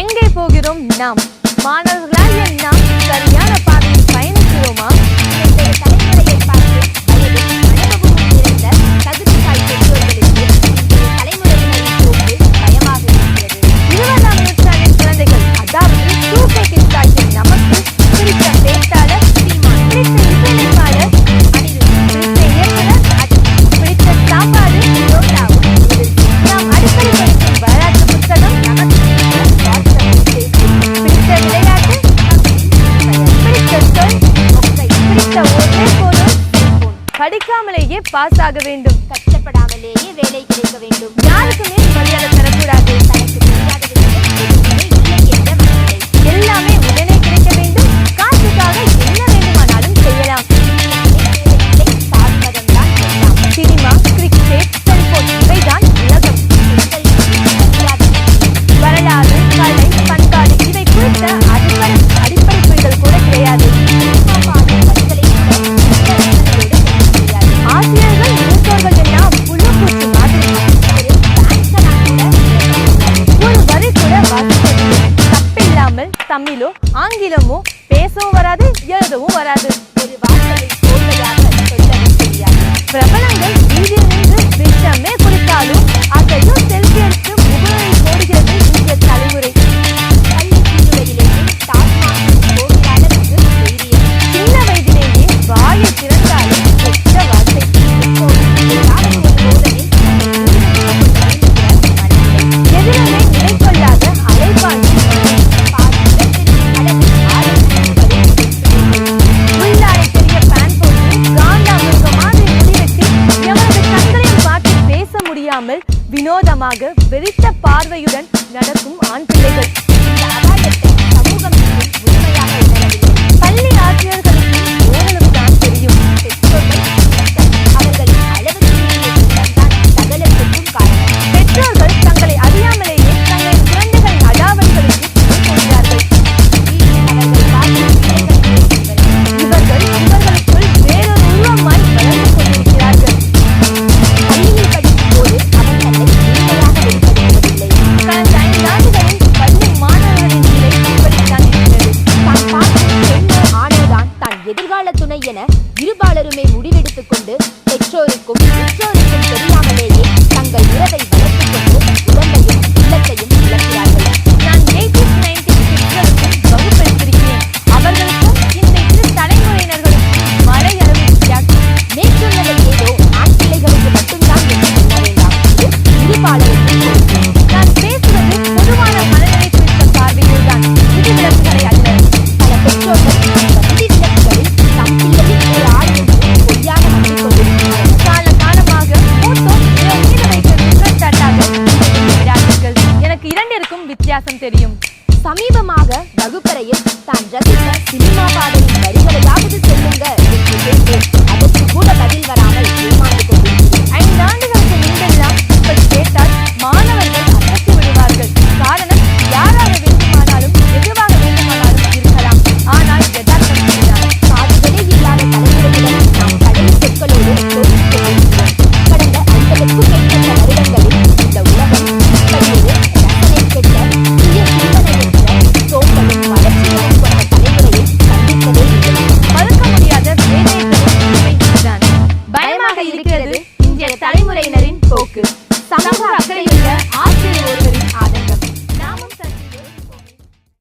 எங்கே போகிறோம் நாம்? மாணவர்களாகிய நாம் சரியான பாதையில் பயணிக்கிறோமா? தலைமுறையை பார்த்து அனுபவம் நிறைந்த தகுதிசாய் பெற்றோர்களுக்கு தலைமுறையினரின் போக்கு பயமாக இருக்கிறது. 20ஆம் நூற்றாண்டின் குழந்தைகள், அதாவது 2K கிட்ஸ் ஆகிய நமக்கு பிடித்த பேச்சாளர் சீமான், பிடித்த இசையமைப்பாளர் அனிருத், பிடித்த இயக்குனர் அஜித், பிடித்த சாப்பாடு ரோட்டாவும், நாம் அடிக்கடி படிக்கும் வரலாற்று புத்தகம் நமக்கு பிடித்த விளையாட்டு, பிடித்த சொல், பிடித்த ஒரே பொருள் செல்போன். படிக்காமலேயே பாஸ் ஆக வேண்டும், கஷ்டப்படாமலேயே வேலை கிடைக்க வேண்டும், யாருக்குமே மரியாதை தரக்கூடாது, தனக்கு தெரியாதது எல்லாமே உடனே கிடைக்க வேண்டும், காசுக்காக என்ன வேண்டுமானாலும் செய்யலாம். சார்பதம்தான் எல்லாம். சினிமா, கிரிக்கெட், செல்போன் இவைதான் உலகம். வரலாறு, கலை, பண்பாடு இவை குறித்த அடிப்படை புரிதல் கூட கிடையாது. ஆசிரியர்கள் மூத்தோர்கள் எல்லாம் புழு பூச்சி மாதிரி. ஒரு வரி கூட வாசிப்பதில்லை. தப்பில்லாமல் தமிழோ ஆங்கிலமோ பேசவும் வராது, எழுதவும் வராது. ஒரு வார்த்தையை போர்வையாக சொல்லவும் தெரியாது. பிரபலங்கள் வீதியில் நின்று விஷமே குடித்தாலும் அதையும் செல்ஃபி எடுத்து முகநூலில் போடுகிறது இந்திய தலைமுறை. பள்ளி சீருடையிலேயே டாஸ்மாக் போகிற அளவுக்கு தைரியம். சின்ன வயதிலேயே வாயை திறந்தாலும் பெற்ற வார்த்தை. எதிலுமே நிலை கொள்ளாத அலைபாய்ச்சி உள்ளாடை பெரிய பேன் போட்டு காண்டாமிருக மாதிரி முடிவெட்டி எவரது கண்களையும் பார்த்து பேச முடியாமல் வினோதமாக வெறித்த பார்வையுடன் நடக்கும் ஆண் பிள்ளைகள். இந்த அபாயத்தை சமூகம் முழுமையாக உணரவில்லை. பள்ளி ஆசிரியர்களுக்கு ஓரளவு தான் தெரியும். பெற்றோர்கள் அவர்களின் அளவுக்கு மீறிய செல்வம்தான் சகலத்துக்கும் காரணம். பெற்றோர்கள் தங்களை அறியாமலேயே தங்களின் குழந்தைகளின் அடாவடிகளுக்கு போகிறார்கள். அவர்கள் பார்க்கும் இவர்களுக்குள் வேறொரு உருவமாய் வளர்ந்து கொண்டிருக்கிறார்கள். பள்ளியில் படிக்கும் போது அவன் தன்னை முழுமையாக வெளிப்படுத்துவதில்லை. கடந்த 5 ஆண்டுகளில் பள்ளி மாணவர்களின் நிலை இப்படித்தான் இருக்கிறது. தான் பார்க்கும் பெண்ணோ ஆணோதான் தான் எதிர்கால துணை என இருபாலருமே முடிவெடுத்துக் கொண்டு பெற்றோருக்கும் உற்றோருக்கும் தெரியாமலேயே தங்கள் உறவை வளர்த்துக் கொண்டு உடம்பையும் உள்ளத்தையும் இழக்கிறார்கள். நான் 80s 90s கிட்ஸ்களுக்கும் வகுப்பெடுத்திருக்கிறேன். அவர்களுக்கும் இந்த இரு தலைமுறையினர்களுக்கும் மலையளவு வித்தியாசம். மேற்சொன்னதை ஏதோ ஆண் பிள்ளைகளுக்கு மட்டும்தான் என்று சொல்ல வேண்டாம். இது இருபாலருக்கும் பொருந்தும். நான் பேசுவது பொதுவான மனநிலை குறித்த பார்வையில்தான், விதிவிலக்குகளை அல்ல. பல பெற்றோர்கள் இந்த விதிவிலக்குகளில் தம் பிள்ளையில் ஒரு ஆள் என்று பொய்யாக நம்பிக்கொண்டிருக்கிறார்கள். காலகாலமாக போட்டோ மீது வைக்க குற்றச்சாட்டாக விடாதீர்கள். எனக்கு இரண்டிற்கும் வித்தியாசம் தெரியும். சமீபமாக வகுப்பறையில் தான் ரசித்த சினிமா பாடலின் வரிகளையாவது சொல்லுங்க என்று கேட்டு